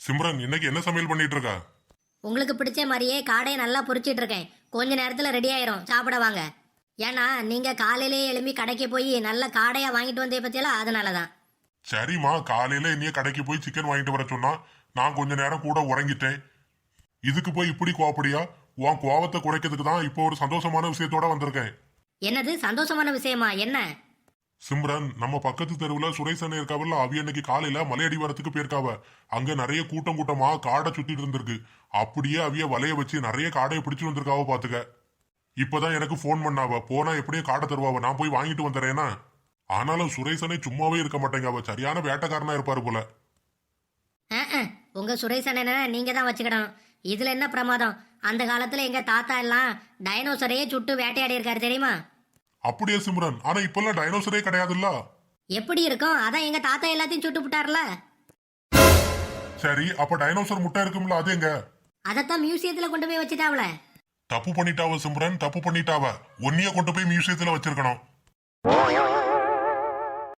சிம்ரன், இன்னைக்கு என்ன சமையல் பண்ணிட்டு இருக்கா? உங்களுக்கு பிடிச்ச மாதிரியே காடையை நல்லா பொரிச்சிட்டு இருக்கேன். கொஞ்ச நேரத்துல ரெடி ஆயிரும், சாப்பிட வாங்க. ஏன்னா நீங்க காலையிலேயே எழும்பி கடைக்கு போய் நல்ல காடையா வாங்கிட்டு வந்தே பத்தியெல்லாம் அதனாலதான். சரிம்மா, காலையில என்னைய கடைக்கு போய் சிக்கன் வாங்கிட்டு வர சொன்னா நான் கொஞ்ச நேரம் கூட உறங்கிட்டேன். இதுக்கு போய் இப்படி கோவப்படியா? உன் கோவத்தை குறைக்கிறதுக்கு தான் இப்போ ஒரு சந்தோஷமான விஷயத்தோட வந்திருக்கேன். என்னது சந்தோஷமான விஷயமா? என்ன? சிம்ரன், நம்ம பக்கத்து தெருவுல சுரேஷ் அண்ணன் இருக்காவல்ல, அவி அன்னைக்கு காலையில மலையடி வரத்துக்கு போயிருக்காவ. அங்க நிறைய கூட்டம் கூட்டமா காடை சுத்திட்டு இருந்திருக்கு. அப்படியே அவிய வலைய வச்சு நிறைய காடையை பிடிச்சு வந்திருக்காவ பாத்துக்க. இப்பதான் எனக்கு போன் பண்ணாவ, போனா எப்படியே காடை தருவாவ, நான் போய் வாங்கிட்டு வந்துறேன்னா. ஆனாலும் சுரேஷ் அண்ணன் சும்மாவே இருக்க மாட்டேங்க, அவ சரியான வேட்டைக்காரனா இருப்பாரு போல. உங்க சுரேஷ் அண்ணனை நீங்க தான் வச்சுக்கிடணும். இதுல என்ன பிரமாதம்? அந்த காலத்துல எங்க தாத்தா எல்லாம் டைனோசரையே சுட்டு வேட்டையாடி இருக்காரு தெரியுமா? அப்படியே சிம்ரன், ஆனா இப்பெல்லாம் டைனோசரே கிடையாதுல்ல. எப்படி இருக்கும்? அதான் எங்க தாத்தா எல்லாத்தையும் சுட்டு விட்டார்ல. சரி, அப்ப டைனோசர் முட்டை இருக்கும்ல, அது எங்க? அதத்தான் மியூசியத்துல கொண்டு போய் வச்சுட்டாவல. தப்பு பண்ணிட்டாவ சிம்ரன், தப்பு பண்ணிட்டாவ. ஒன்னிய கொண்டு போய் மியூசியத்துல வச்சிருக்கணும்.